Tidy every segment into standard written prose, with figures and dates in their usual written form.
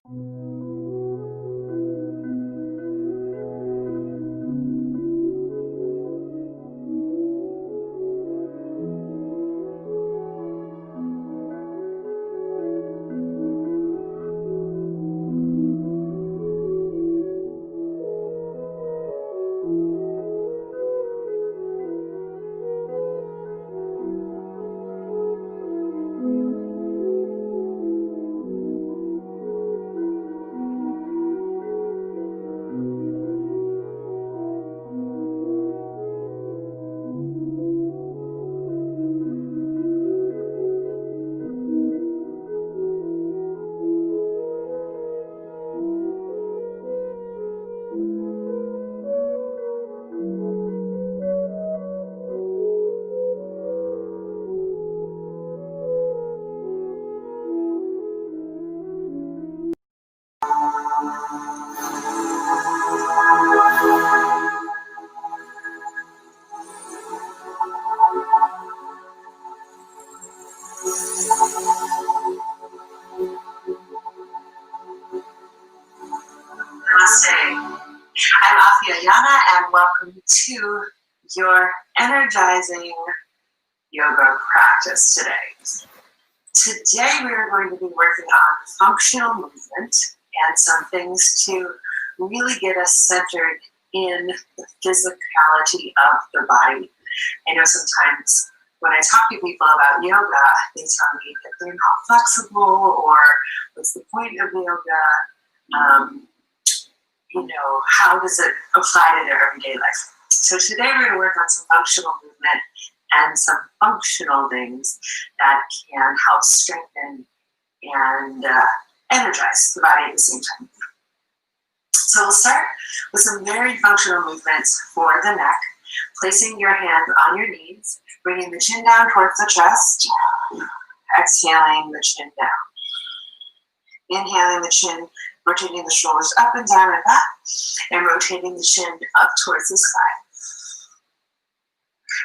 I'm Afia and welcome to your energizing yoga practice today. Today we are going to be working on functional movement and some things to really get us centered in the physicality of the body. I know sometimes when I talk to people about yoga, they tell me that they're not flexible or what's the point of yoga? How does it apply to their everyday life? So today we're going to work on some functional movement and some functional things that can help strengthen and energize the body at the same time. So we'll start with some very functional movements for the neck, placing your hands on your knees, bringing the chin down towards the chest, exhaling the chin down. Inhaling the chin, rotating the shoulders up and down and back, and rotating the chin up towards the sky.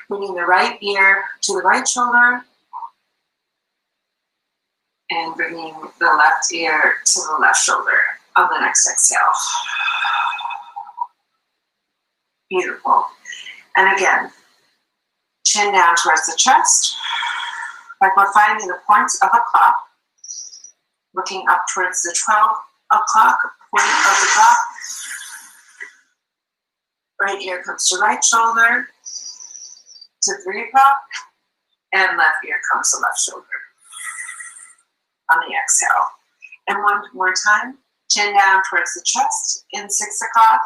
Bringing the right ear to the right shoulder, and bringing the left ear to the left shoulder on the next exhale. Beautiful. And again, chin down towards the chest, like we're finding the points of a clock, looking up towards the 12 o'clock point of the clock. Right ear comes to right shoulder to 3 o'clock, and left ear comes to left shoulder on the exhale. And one more time, chin down towards the chest in 6 o'clock.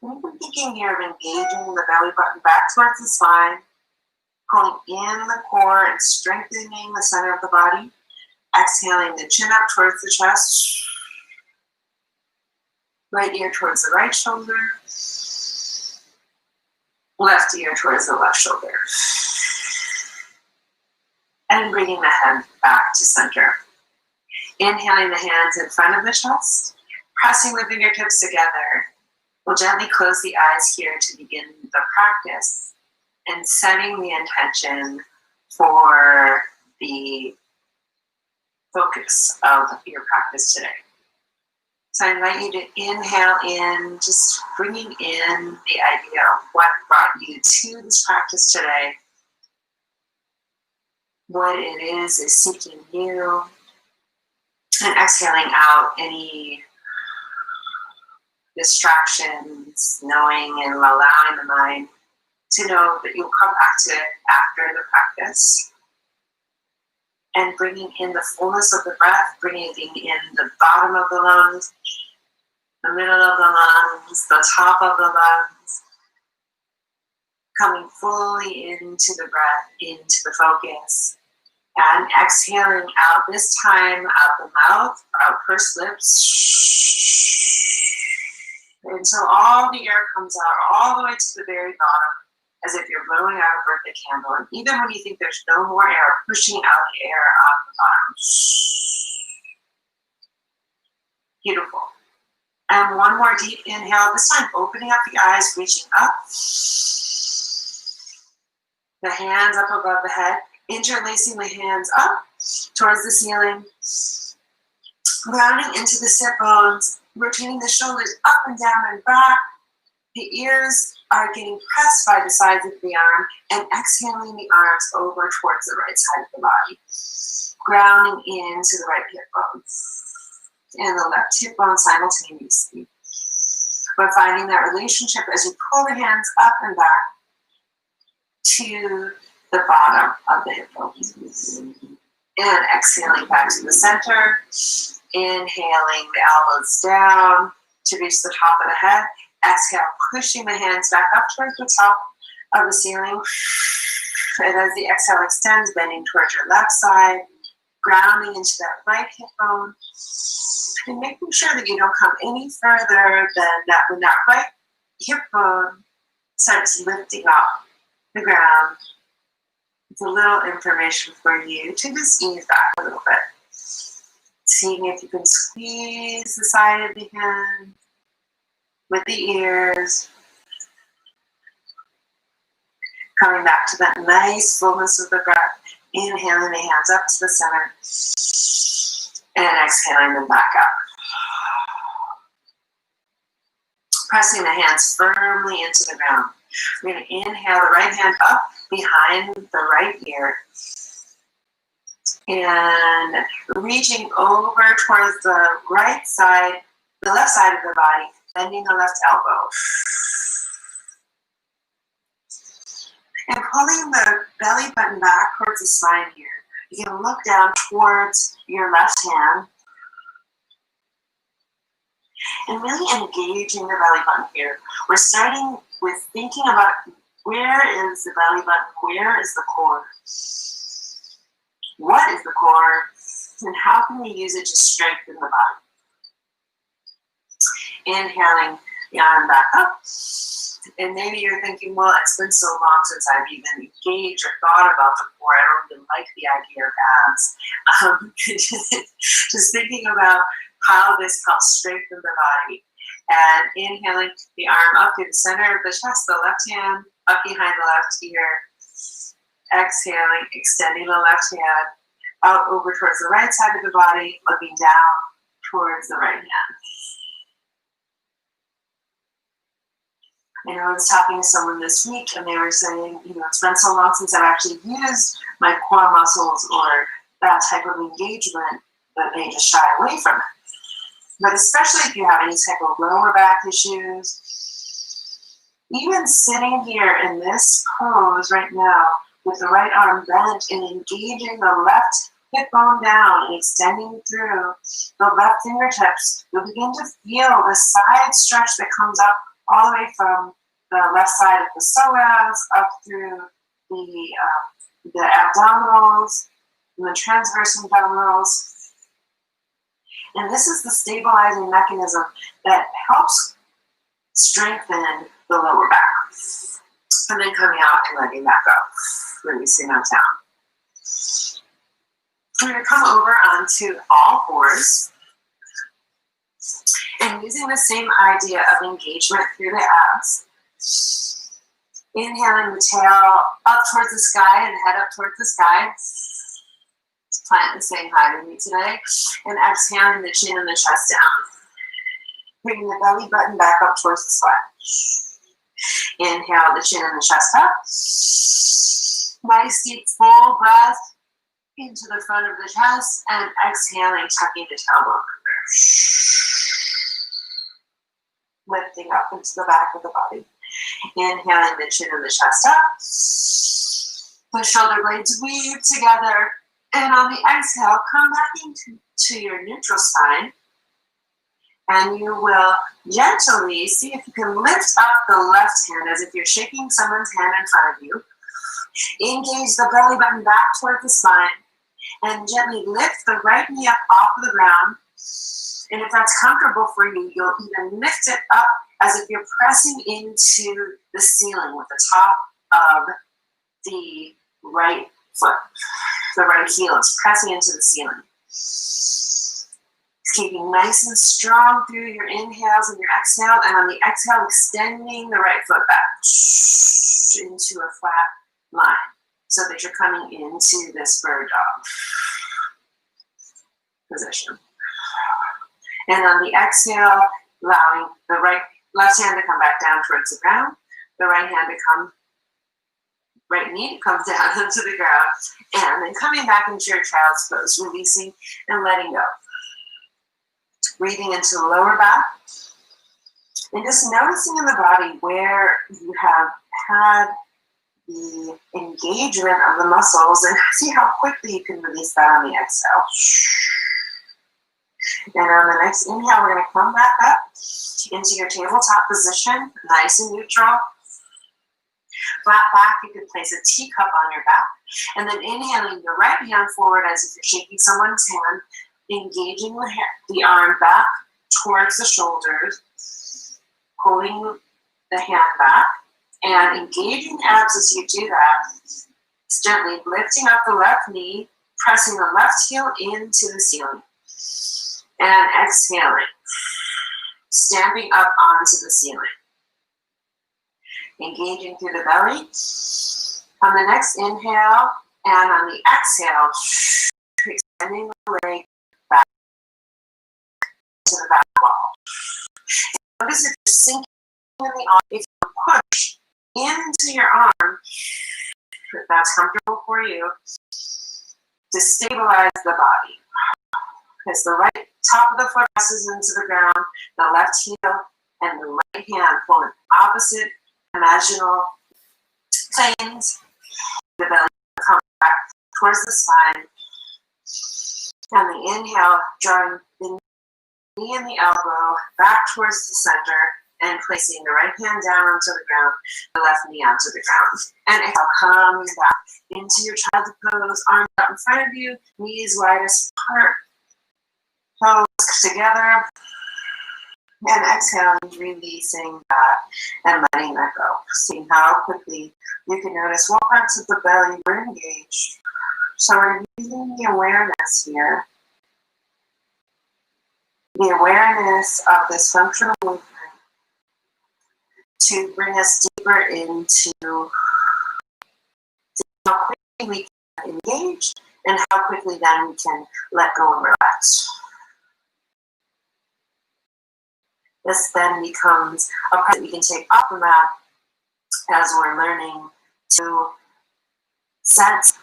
And we're thinking here of engaging the belly button back towards the spine, pulling in the core and strengthening the center of the body. Exhaling the chin up towards the chest. Right ear towards the right shoulder. Left ear towards the left shoulder. And bringing the head back to center. Inhaling the hands in front of the chest. Pressing the fingertips together. We'll gently close the eyes here to begin the practice. And setting the intention for the focus of your practice today. So I invite you to inhale in, just bringing in the idea of what brought you to this practice today, what it is seeking you, and exhaling out any distractions, knowing and allowing the mind to know that you'll come back to it after the practice. And bringing in the fullness of the breath, bringing in the bottom of the lungs, the middle of the lungs, the top of the lungs, coming fully into the breath, into the focus, and exhaling out, this time out the mouth, out pursed lips, until all the air comes out all the way to the very bottom, as if you're blowing out a birthday candle. And even when you think there's no more air, pushing out the air on the bottom. Beautiful. And one more deep inhale, this time opening up the eyes, reaching up. The hands up above the head, interlacing the hands up towards the ceiling. Grounding into the sit bones, rotating the shoulders up and down and back. The ears are getting pressed by the sides of the arm, and exhaling the arms over towards the right side of the body. Grounding into the right hip bone and the left hip bone simultaneously. But finding that relationship as you pull the hands up and back to the bottom of the hip bone. And exhaling back to the center. Inhaling the elbows down to reach the top of the head. Exhale, pushing the hands back up towards the top of the ceiling. And as the exhale extends, bending towards your left side, grounding into that right hip bone, and making sure that you don't come any further than that when that right hip bone starts lifting off the ground. It's a little information for you to just ease back a little bit. Seeing if you can squeeze the side of the hand with the ears. Coming back to that nice fullness of the breath. Inhaling the hands up to the center. And exhaling them back up. Pressing the hands firmly into the ground. We're going to inhale the right hand up behind the right ear. And reaching over towards the right side, the left side of the body, bending the left elbow. And pulling the belly button back towards the spine here. You can look down towards your left hand. And really engaging the belly button here. We're starting with thinking about where is the belly button, where is the core? What is the core, and how can we use it to strengthen the body? Inhaling the arm back up. And maybe you're thinking, well, it's been so long since I've even engaged or thought about the core. I don't even like the idea of abs. Just thinking about how this helps strengthen the body. And inhaling the arm up to the center of the chest, the left hand up behind the left ear. Exhaling, extending the left hand out over towards the right side of the body, looking down towards the right hand. I was talking to someone this week and they were saying, it's been so long since I've actually used my core muscles or that type of engagement that they just shy away from it. But especially if you have any type of lower back issues, even sitting here in this pose right now with the right arm bent and engaging the left hip bone down and extending through the left fingertips, you'll begin to feel the side stretch that comes up all the way from the left side of the psoas up through the abdominals and the transverse abdominals. And this is the stabilizing mechanism that helps strengthen the lower back. And then coming out and letting that go, releasing that down. We're going to come over onto all fours. And using the same idea of engagement through the abs. Inhaling the tail up towards the sky and head up towards the sky. Plant is saying hi to me today. And exhaling the chin and the chest down. Bringing the belly button back up towards the spine. Inhale the chin and the chest up. Nice deep full breath into the front of the chest. And exhaling, tucking the tailbone under. Lifting up into the back of the body. Inhaling the chin and the chest up. The shoulder blades weave together. And on the exhale, come back into your neutral spine. And you will gently see if you can lift up the left hand as if you're shaking someone's hand in front of you. Engage the belly button back toward the spine. And gently lift the right knee up off of the ground. And if that's comfortable for you, you'll even lift it up as if you're pressing into the ceiling with the top of the right foot. The right heel is pressing into the ceiling. Keeping nice and strong through your inhales and your exhale. And on the exhale, extending the right foot back into a flat line so that you're coming into this bird dog position. And on the exhale, allowing the left hand to come back down towards the ground, the right knee to come down into the ground, and then coming back into your child's pose, releasing and letting go. Breathing into the lower back, and just noticing in the body where you have had the engagement of the muscles, and see how quickly you can release that on the exhale. And on the next inhale, we're going to come back up into your tabletop position, nice and neutral. Flat back, you can place a teacup on your back, and then inhaling your right hand forward as if you're shaking someone's hand, engaging the arm back towards the shoulders, pulling the hand back, and engaging the abs as you do that. Gently lifting up the left knee, pressing the left heel into the ceiling, and exhaling, stamping up onto the ceiling. Engaging through the belly. On the next inhale, and on the exhale, extending the leg back to the back wall. Notice if you're sinking in the arm, if you push into your arm, if that's comfortable for you, to stabilize the body. Because the right top of the foot presses into the ground, the left heel and the right hand pulling opposite imaginal planes. The belly comes back towards the spine. And the inhale, drawing the knee and the elbow back towards the center and placing the right hand down onto the ground, the left knee onto the ground. And exhale, coming back into your child's pose, arms out in front of you, knees widest apart, toes together. And exhaling, releasing that and letting that go. Seeing how quickly you can notice what parts of the belly were engaged. So we're using the awareness here. The awareness of this functional movement to bring us deeper into how quickly we can engage and how quickly then we can let go and relax. This then becomes a part that we can take off the mat as we're learning to sense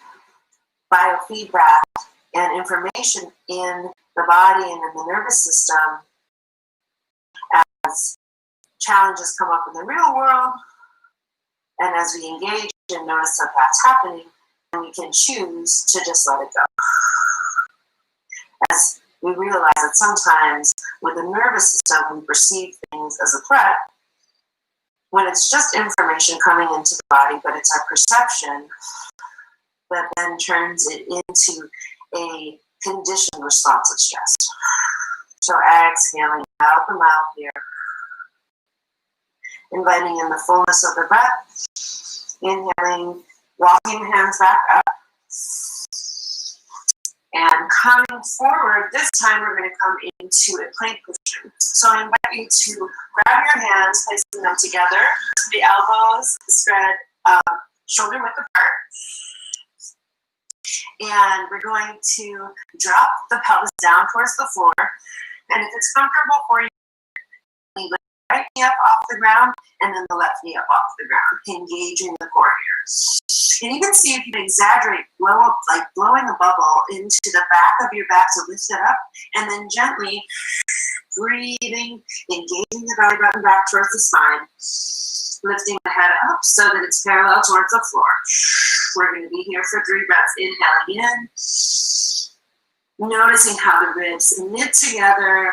biofeedback and information in the body and in the nervous system as challenges come up in the real world, and as we engage and notice that that's happening, and we can choose to just let it go. As we realize that sometimes with the nervous system, we perceive things as a threat when it's just information coming into the body, but it's our perception that then turns it into a conditioned response of stress. So exhaling out the mouth here, inviting in the fullness of the breath, inhaling, walking the hands back up, and coming forward. This time we're going to come into a plank position. So I invite you to grab your hands, placing them together, the elbows spread shoulder width apart. And we're going to drop the pelvis down towards the floor. And if it's comfortable for you, lift the right knee up off the ground and then the left knee up off the ground, engaging the core here. And you can see if you can exaggerate, blow up, like blowing a bubble into the back of your back to lift it up, and then gently breathing, engaging the belly button back towards the spine, lifting the head up so that it's parallel towards the floor. We're going to be here for 3 breaths. Inhaling in, noticing how the ribs knit together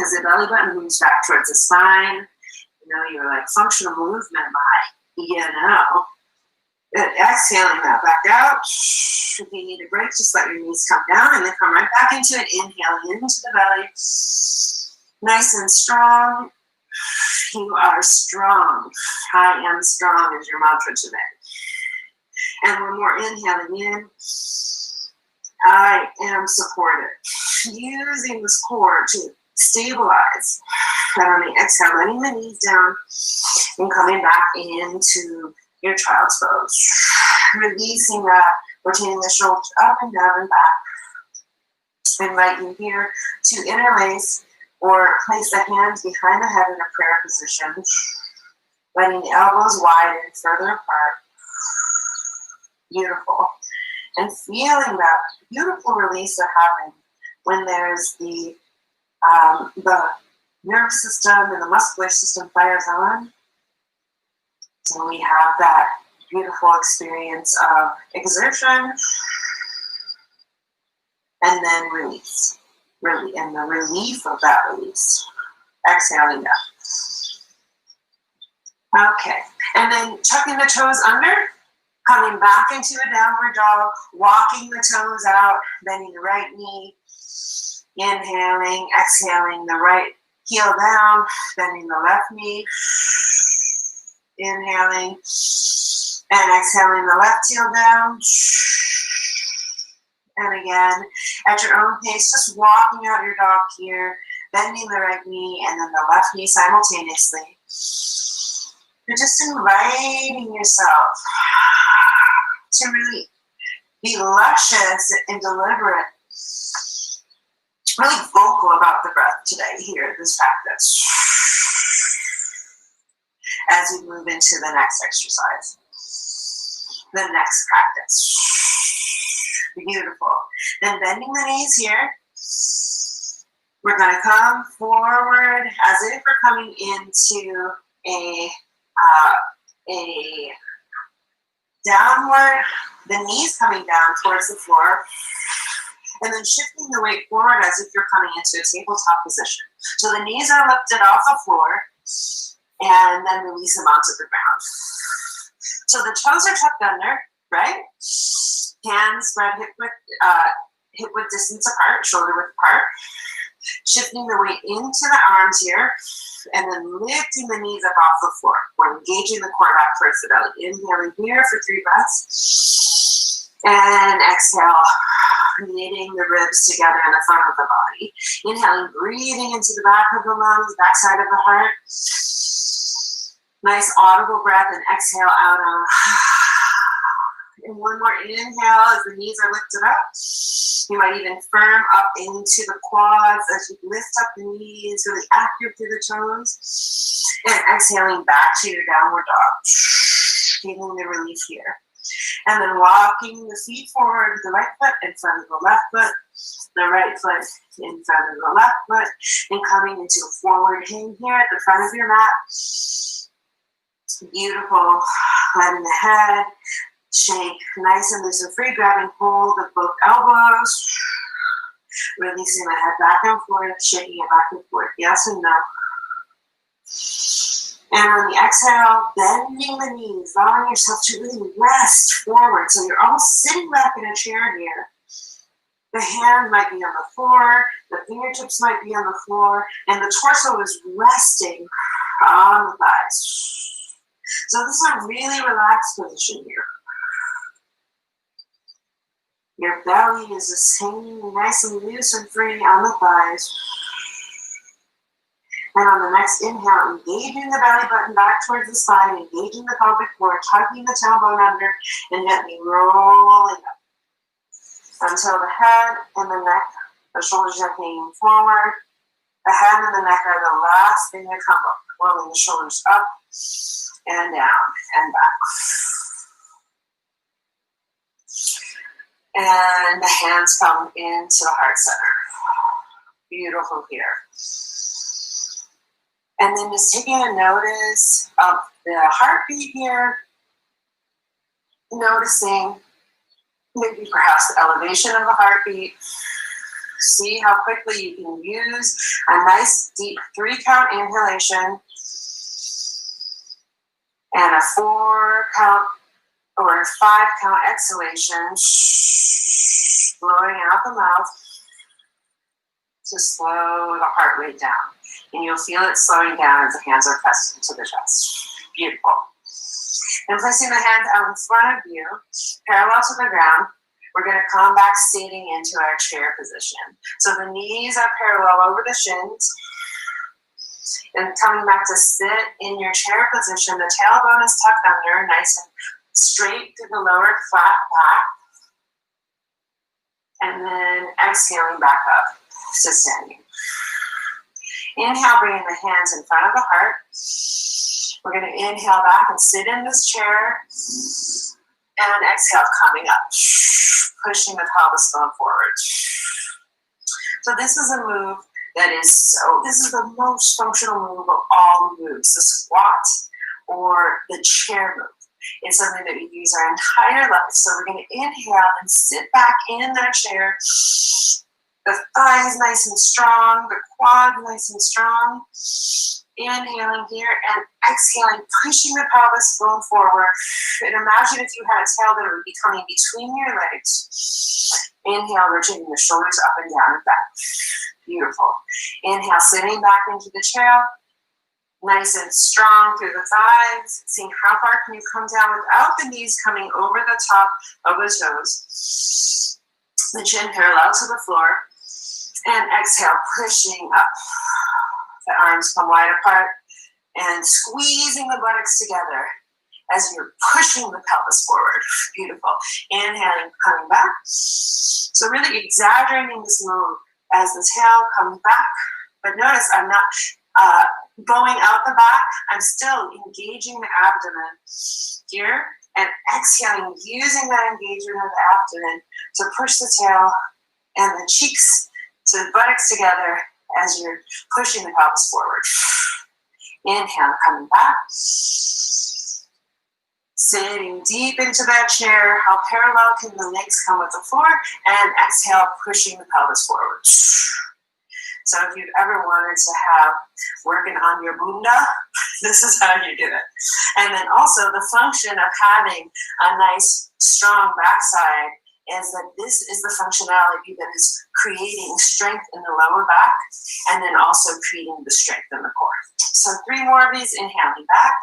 as the belly button moves back towards the spine. You know, you're like functional movement by, exhaling that back out. If you need a break, just let your knees come down and then come right back into it. Inhaling into the belly. Nice and strong. You are strong. I am strong is your mantra today. And one more, inhaling in. I am supported. Using this core to stabilize. And on the exhale, letting the knees down and coming back into your child's pose. Releasing that, rotating the shoulders up and down and back. Invite you here to interlace Or place the hands behind the head in a prayer position, letting the elbows widen further apart. Beautiful. And feeling that beautiful release that happens when there's the nervous system and the muscular system fires on. So we have that beautiful experience of exertion and then release. Really, and the relief of that release. Exhaling down. Okay, and then tucking the toes under, coming back into a downward dog, walking the toes out, bending the right knee, inhaling, exhaling the right heel down, bending the left knee, inhaling, and exhaling the left heel down. And again, at your own pace, just walking out your dog here, bending the right knee and then the left knee simultaneously. You're just inviting yourself to really be luscious and deliberate, really vocal about the breath today here, this practice, as we move into the next exercise, the next practice. Beautiful. Then bending the knees here. We're going to come forward as if we're coming into a downward, the knees coming down towards the floor, and then shifting the weight forward as if you're coming into a tabletop position. So the knees are lifted off the floor, and then release them onto the ground. So the toes are tucked under, right? Hands spread hip width distance apart, shoulder width apart. Shifting the weight into the arms here, and then lifting the knees up off the floor. We're engaging the core back towards the belly. Inhaling here for 3 breaths. And exhale, knitting the ribs together in the front of the body. Inhaling, breathing into the back of the lungs, back side of the heart. Nice audible breath, and exhale out on. And one more inhale as the knees are lifted up. You might even firm up into the quads as you lift up the knees, really active through the toes. And exhaling back to your downward dog. Feeling the relief here. And then walking the feet forward with the right foot in front of the left foot. The right foot in front of the left foot. And coming into a forward hang here at the front of your mat. Beautiful. Letting the head shake nice and loose and free, grabbing hold of both elbows, releasing the head back and forth, shaking it back and forth, yes and no. And on the exhale, bending the knees, allowing yourself to really rest forward. So you're almost sitting back in a chair here. The hand might be on the floor, the fingertips might be on the floor, and the torso is resting on the thighs. So this is a really relaxed position here. Your belly is just hanging nice and loose and free on the thighs. And on the next inhale, engaging the belly button back towards the spine, engaging the pelvic floor, tucking the tailbone under, and gently rolling up until the head and the neck, the shoulders are hanging forward. The head and the neck are the last thing to come up, rolling the shoulders up and down and back. And the hands come into the heart center. Beautiful here. And then just taking a notice of the heartbeat here. Noticing maybe perhaps the elevation of the heartbeat. See how quickly you can use a nice deep 3-count inhalation and a 4-count or 5-count exhalation, blowing out the mouth to slow the heart rate down. And you'll feel it slowing down as the hands are pressed into the chest. Beautiful. And placing the hands out in front of you, parallel to the ground, we're going to come back seating into our chair position. So the knees are parallel over the shins. And coming back to sit in your chair position, the tailbone is tucked under, nice and straight through the lower flat back. And then exhaling back up to standing. Inhale, bringing the hands in front of the heart. We're going to inhale back and sit in this chair. And exhale, coming up, pushing the pelvis bone forward. So this is a move that is this is the most functional move of all moves, the squat or the chair move. It's something that we use our entire life. So we're going to inhale and sit back in that chair. The thighs nice and strong, the quad nice and strong. Inhaling here and exhaling, pushing the pelvis bone forward. And imagine if you had a tail that would be coming between your legs. Inhale, rotating the shoulders up and down and back. Beautiful. Inhale, sitting back into the chair. Nice and strong through the thighs. Seeing how far can you come down without the knees coming over the top of the toes. The chin parallel to the floor. And exhale, pushing up. The arms come wide apart and squeezing the buttocks together as you're pushing the pelvis forward. Beautiful. Inhaling, coming back. So really exaggerating this move as the tail comes back. But notice I'm not going out the back. I'm still engaging the abdomen here and exhaling, using that engagement of the abdomen to push the tail and the cheeks to the buttocks together as you're pushing the pelvis forward. Inhale, coming back. Sitting deep into that chair. How parallel can the legs come with the floor? And exhale, pushing the pelvis forward. So if you've ever wanted to have working on your bunda, this is how you do it. And then also the function of having a nice, strong backside is that this is the functionality that is creating strength in the lower back and then also creating the strength in the core. So 3 more of these, inhaling back,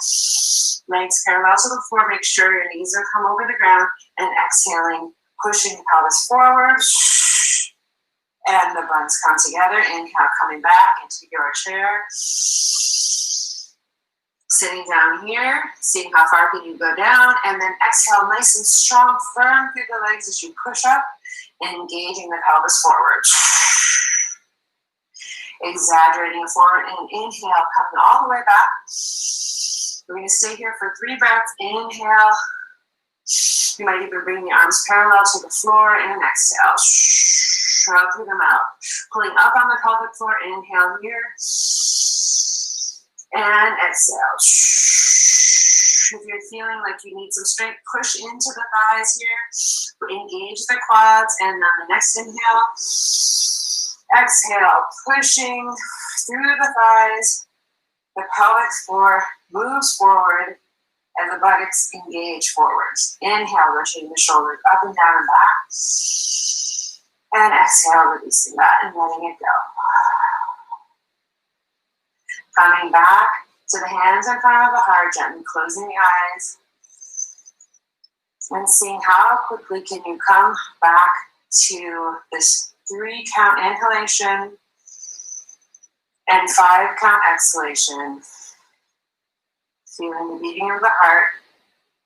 legs parallel to the floor, make sure your knees are come over the ground, and exhaling, pushing the pelvis forward, and the buns come together. Inhale, coming back into your chair. Sitting down here, seeing how far can you go down, and then exhale nice and strong, firm through the legs as you push up, engaging the pelvis forward. Exaggerating forward and inhale, coming all the way back. We're going to stay here for 3 breaths. Inhale. You might even bring the arms parallel to the floor and exhale. Shrug through the mouth. Pulling up on the pelvic floor, inhale here. And exhale. If you're feeling like you need some strength, push into the thighs here. Engage the quads. And on the next inhale, exhale, pushing through the thighs. The pelvic floor moves forward and the buttocks engage forwards. Inhale, rotating the shoulders up and down and back. And exhale, releasing that and letting it go. Coming back to the hands in front of the heart, gently closing the eyes. And seeing how quickly can you come back to this 3 count inhalation and 5 count exhalation. Feeling the beating of the heart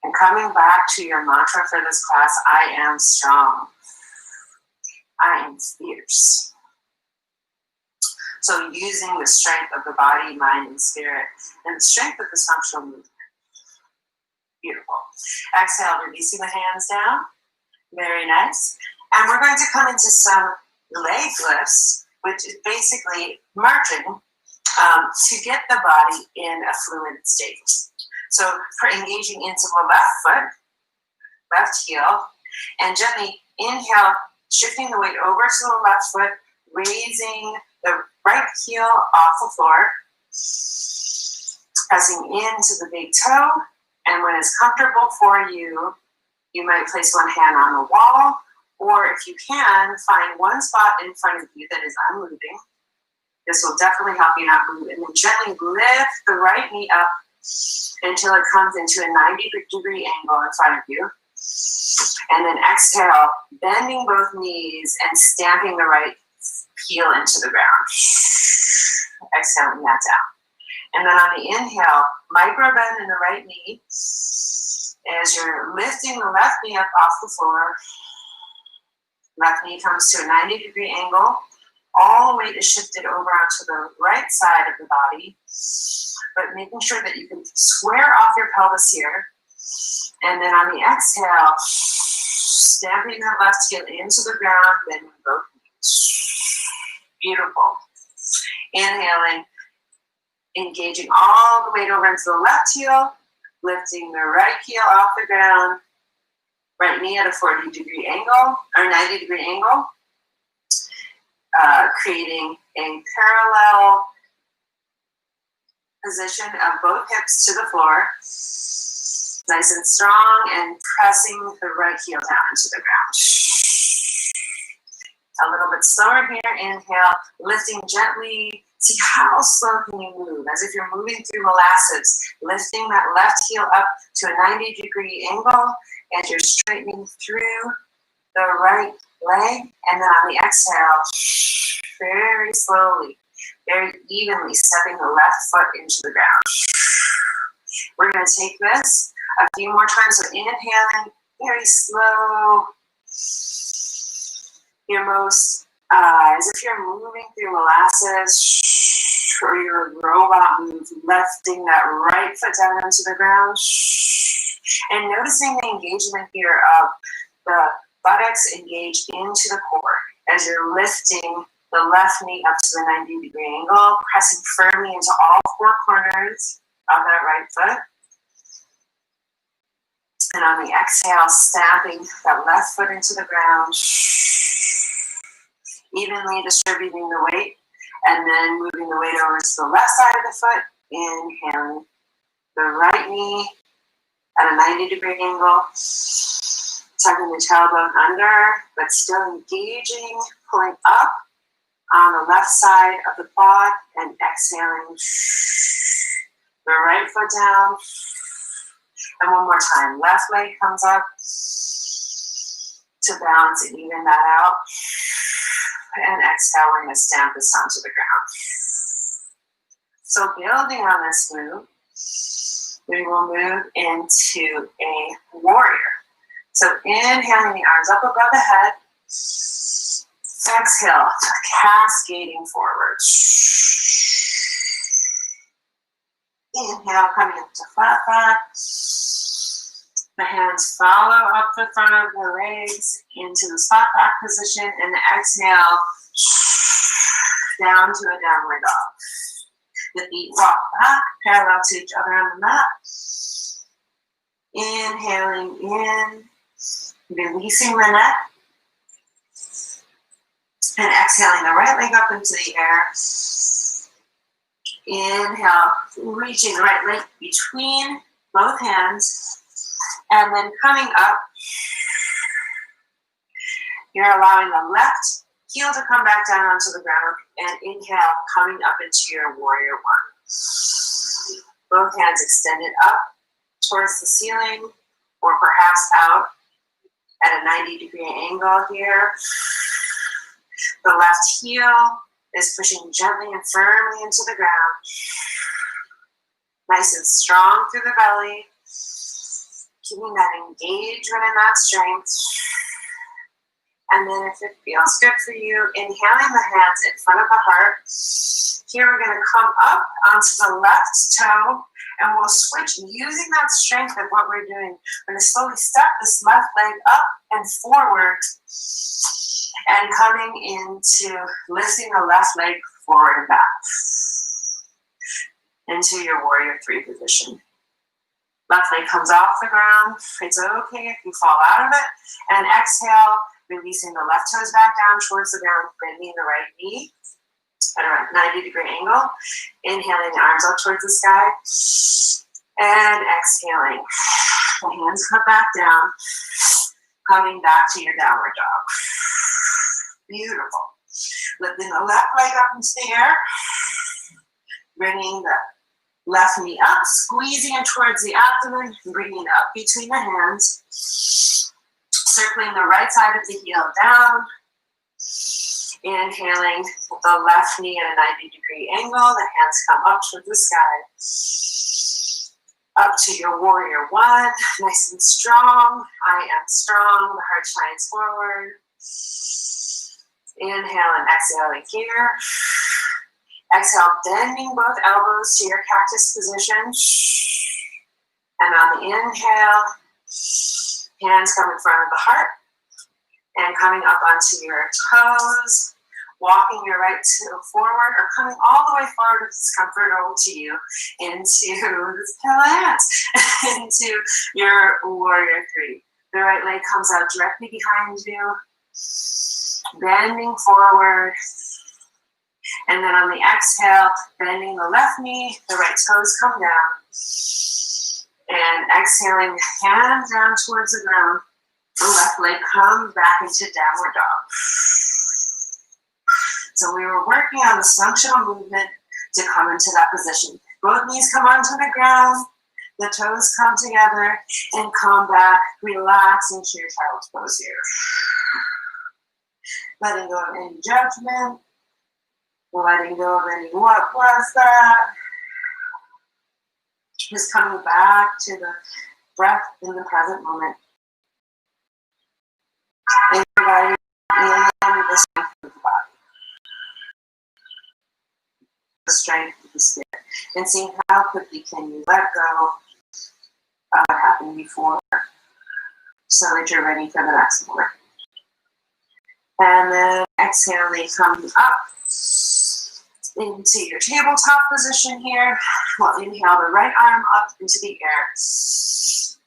and coming back to your mantra for this class, I am strong. I am fierce. So using the strength of the body, mind, and spirit, and the strength of this functional movement. Beautiful. Exhale, releasing the hands down. Very nice. And we're going to come into some leg lifts, which is basically marching to get the body in a fluid state. So for engaging into the left foot, left heel, and gently inhale, shifting the weight over to the left foot, raising the right heel off the floor, pressing into the big toe, and when it's comfortable for you, you might place one hand on the wall, or if you can, find one spot in front of you that is unmoving. This will definitely help you not move. And then gently lift the right knee up until it comes into a 90-degree angle in front of you. And then exhale, bending both knees and stamping the right heel into the ground. Exhaling that down. And then on the inhale, micro bend in the right knee as you're lifting the left knee up off the floor. Left knee comes to a 90-degree angle. all the weight is shifted over onto the right side of the body, but making sure that you can square off your pelvis here. And then on the exhale, stamping that left heel into the ground, bending both knees. Beautiful. Inhaling, engaging all the weight over into the left heel, lifting the right heel off the ground, right knee at a 40-degree angle, or 90-degree angle, creating a parallel position of both hips to the floor, nice and strong, and pressing the right heel down into the ground. A little bit slower here, inhale, lifting gently. See how slow can you move, as if you're moving through molasses, lifting that left heel up to a 90-degree angle, and you're straightening through the right leg, and then on the exhale, very slowly, very evenly stepping the left foot into the ground. We're going to take this a few more times, so inhaling, very slow, your most, as if you're moving through molasses, or your robot move, lifting that right foot down into the ground, and noticing the engagement here of the buttocks engaged into the core as you're lifting the left knee up to the 90-degree angle, pressing firmly into all four corners of that right foot. And on the exhale, stamping that left foot into the ground, evenly distributing the weight, and then moving the weight over to the left side of the foot, inhaling the right knee at a 90-degree angle, tucking the tailbone under, but still engaging, pulling up on the left side of the quad, and exhaling the right foot down. And one more time, left leg comes up to balance and even that out. And exhale, we're going to stamp this onto the ground. So building on this move, we will move into a warrior. So inhaling the arms up above the head. Exhale, cascading forward. Inhale, coming up to flat back. The hands follow up the front of the legs into the flat back position, and exhale, down to a downward dog. The feet walk back, parallel to each other on the mat. Inhaling in, releasing the neck. And exhaling the right leg up into the air. Inhale, reaching the right leg between both hands. And then coming up, you're allowing the left heel to come back down onto the ground. And inhale, coming up into your warrior one. Both hands extended up towards the ceiling, or perhaps out at a 90-degree angle here. The left heel is pushing gently and firmly into the ground. Nice and strong through the belly. Keeping that engagement and that strength. And then if it feels good for you, inhaling the hands in front of the heart. Here we're going to come up onto the left toe, and we'll switch using that strength of what we're doing. We're going to slowly step this left leg up and forward, and coming into lifting the left leg forward and back into your warrior three position. Left leg comes off the ground. It's okay if you fall out of it. And exhale, releasing the left toes back down towards the ground, bending the right knee at a 90-degree angle. Inhaling the arms up towards the sky. And exhaling. The hands come back down, coming back to your downward dog. Beautiful. Lifting the left leg up into the air. Bringing the left knee up, squeezing it towards the abdomen, bringing it up between the hands. Circling the right side of the heel down. Inhaling the left knee at a 90-degree angle. The hands come up towards the sky. Up to your warrior one. Nice and strong. I am strong. The heart shines forward. Inhale and exhaling here. Exhale, bending both elbows to your cactus position. And on the inhale, hands come in front of the heart and coming up onto your toes, walking your right toe forward or coming all the way forward if it's comfortable to you into this pants, into your warrior three. The right leg comes out directly behind you, bending forward. And then on the exhale, bending the left knee, the right toes come down. And exhaling, hands down towards the ground. The left leg comes back into downward dog. So we were working on this functional movement to come into that position. Both knees come onto the ground, the toes come together, and come back, relax into your child's pose here. Letting go of any judgment, letting go of any what was that. Just coming back to the breath in the present moment. Inviting in the strength of the body. The strength of the spirit. And seeing how quickly can you let go of what happened before so that you're ready for the next moment. And then exhaling, coming up into your tabletop position here. We'll inhale the right arm up into the air.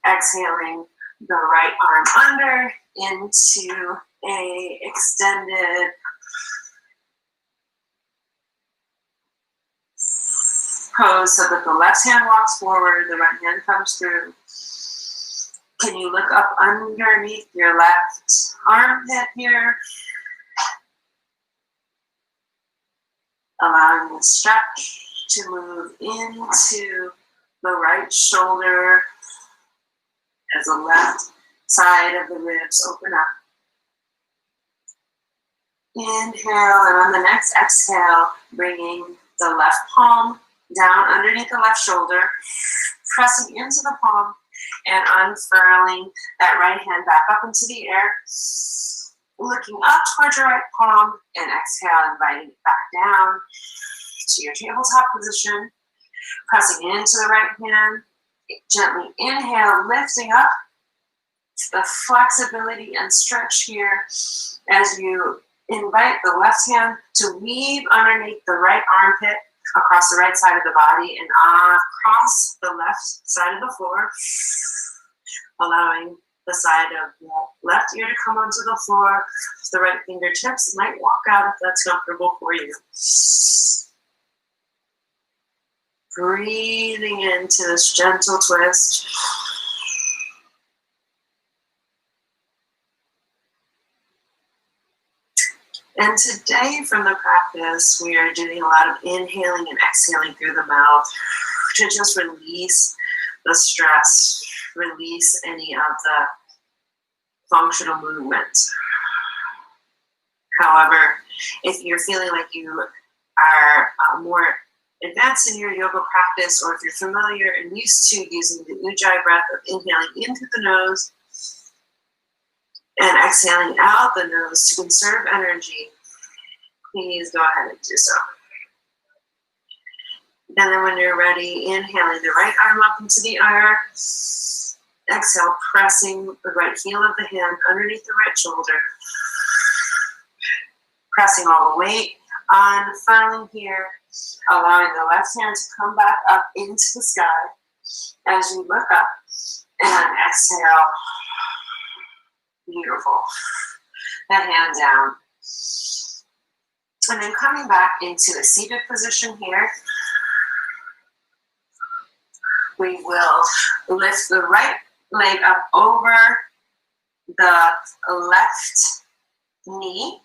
Exhaling the right arm under into a extended pose so that the left hand walks forward, the right hand comes through. Can you look up underneath your left armpit here? Allowing the stretch to move into the right shoulder as the left side of the ribs open up. Inhale, and on the next exhale, bringing the left palm down underneath the left shoulder, pressing into the palm and unfurling that right hand back up into the air. Looking up towards your right palm and exhale, inviting it back down to your tabletop position. Pressing into the right hand. Gently inhale, lifting up. The flexibility and stretch here as you invite the left hand to weave underneath the right armpit across the right side of the body and across the left side of the floor, allowing the side of the left ear to come onto the floor. The right fingertips might walk out if that's comfortable for you. Breathing into this gentle twist. And today from the practice, we are doing a lot of inhaling and exhaling through the mouth to just release the stress, release any of the functional movement. However, if you're feeling like you are more advanced in your yoga practice, or if you're familiar and used to using the Ujjayi breath of inhaling into the nose and exhaling out the nose to conserve energy, please go ahead and do so. And then when you're ready, inhaling the right arm up into the air. Exhale, pressing the right heel of the hand underneath the right shoulder. Pressing all the weight on firmly here, allowing the left hand to come back up into the sky as you look up and exhale. Beautiful. That hand down. And then coming back into a seated position here, we will lift the right leg up over the left knee.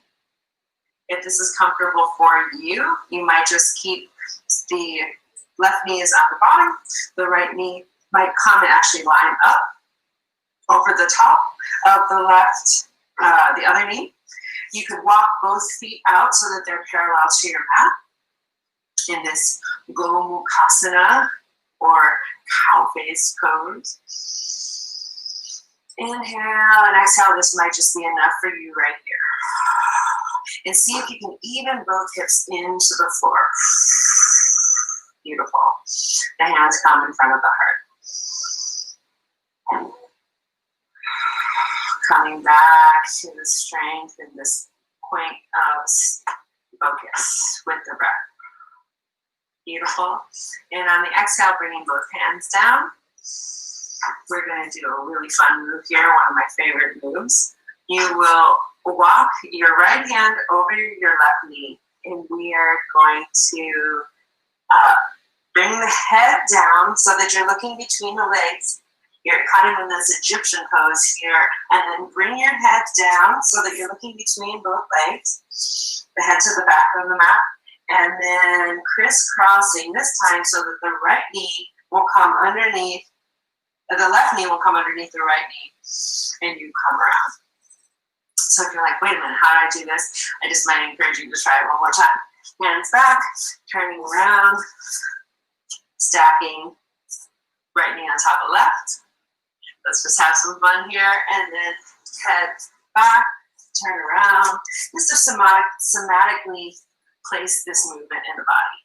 If this is comfortable for you, you might just keep the left knee is on the bottom. The right knee might come and actually line up over the top of the left, the other knee. You could walk both feet out so that they're parallel to your mat in this Gomukhasana or cow face pose. Inhale and exhale. This might just be enough for you right here. And see if you can even both hips into the floor. Beautiful. The hands come in front of the heart. Coming back to the strength in this point of focus with the breath. Beautiful. And on the exhale, bringing both hands down. We're going to do a really fun move here, one of my favorite moves. You will walk your right hand over your left knee, and we are going to bring the head down so that you're looking between the legs. You're kind of in this Egyptian pose here, and then bring your head down so that you're looking between both legs, the head to the back of the mat, and then crisscrossing this time so that the right knee will come underneath, the left knee will come underneath the right knee, and you come around. So if you're like, wait a minute, how do I do this? I just might encourage you to try it one more time. Hands back, turning around, stacking right knee on top of left. Let's just have some fun here, and then head back, turn around. Just to somatically place this movement in the body.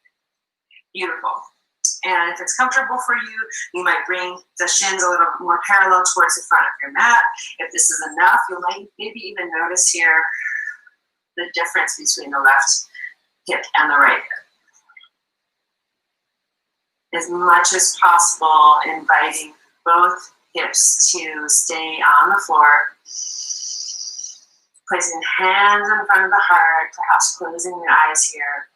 Beautiful. And if it's comfortable for you, you might bring the shins a little more parallel towards the front of your mat. If this is enough, you might maybe even notice here the difference between the left hip and the right hip. As much as possible, inviting both hips to stay on the floor, placing hands in front of the heart, perhaps closing your eyes here.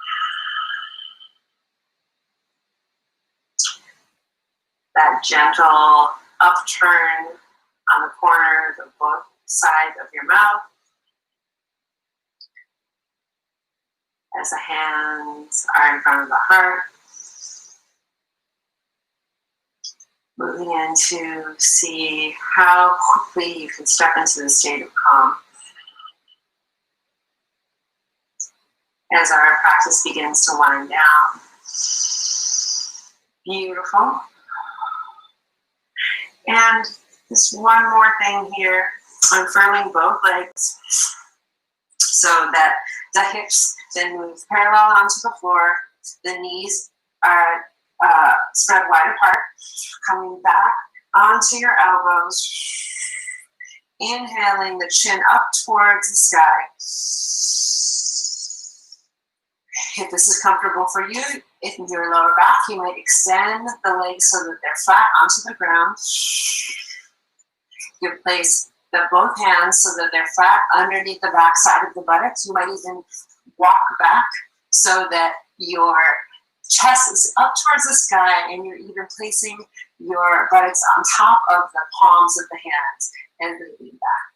That gentle upturn on the corners of both sides of your mouth as the hands are in front of the heart. Moving in to see how quickly you can step into the state of calm. As our practice begins to wind down. Beautiful. And just one more thing here, unfurling both legs so that the hips then move parallel onto the floor. The knees are spread wide apart, coming back onto your elbows. Inhaling the chin up towards the sky. If this is comfortable for you, if in your lower back, you might extend the legs so that they're flat onto the ground. You place both hands so that they're flat underneath the back side of the buttocks. You might even walk back so that your chest is up towards the sky and you're even placing your buttocks on top of the palms of the hands and moving back.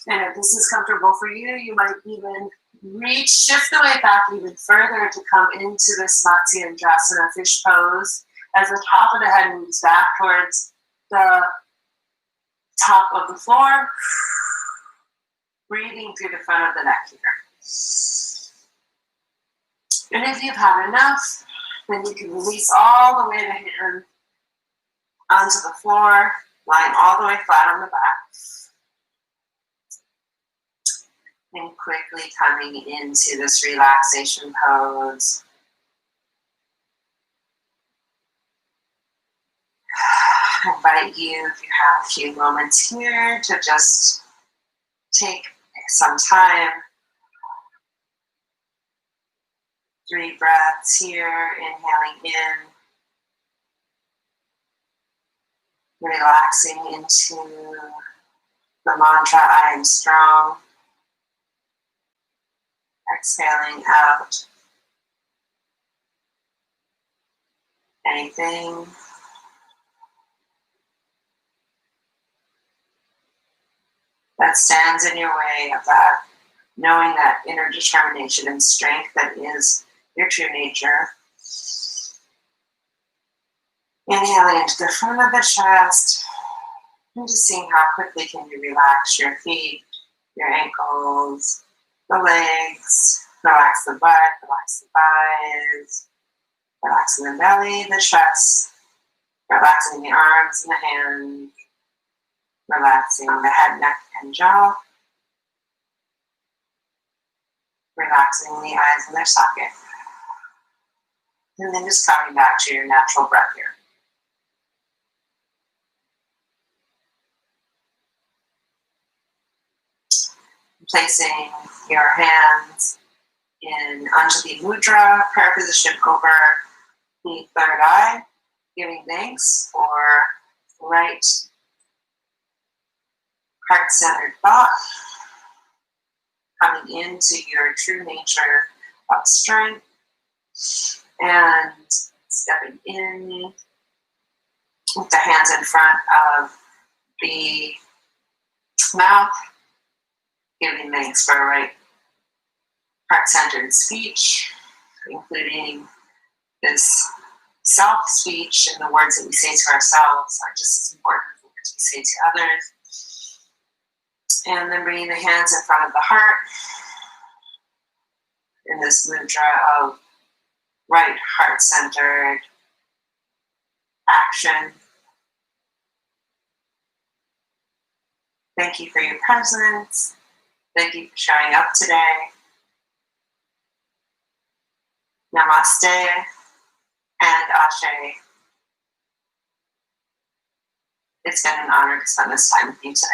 And if this is comfortable for you, you might even shift the weight back even further to come into this Matsyendrasana fish pose as the top of the head moves back towards the top of the floor, breathing through the front of the neck here. And if you've had enough, then you can release all the way the hand onto the floor, lying all the way flat on the back. And quickly coming into this relaxation pose. I invite you, if you have a few moments here, to just take some time. 3 breaths here, inhaling in, relaxing into the mantra, I am strong. Exhaling out anything that stands in your way of that, knowing that inner determination and strength that is your true nature. Inhaling into the front of the chest, and just seeing how quickly can you relax your feet, your ankles, the legs, relax the butt, relax the thighs, relaxing the belly, the chest, relaxing the arms and the hands, relaxing the head, neck, and jaw. relaxing the eyes in their socket. And then just coming back to your natural breath here. Placing your hands in Anjali Mudra, prayer position over the third eye, giving thanks for right heart-centered thought, coming into your true nature of strength, and stepping in with the hands in front of the mouth, giving thanks for a right heart-centered speech, including this self-speech and the words that we say to ourselves are just as important as the words we say to others. And then bringing the hands in front of the heart in this mudra of right heart-centered action. Thank you for your presence. Thank you for showing up today. Namaste and Ashe. It's been an honor to spend this time with you today.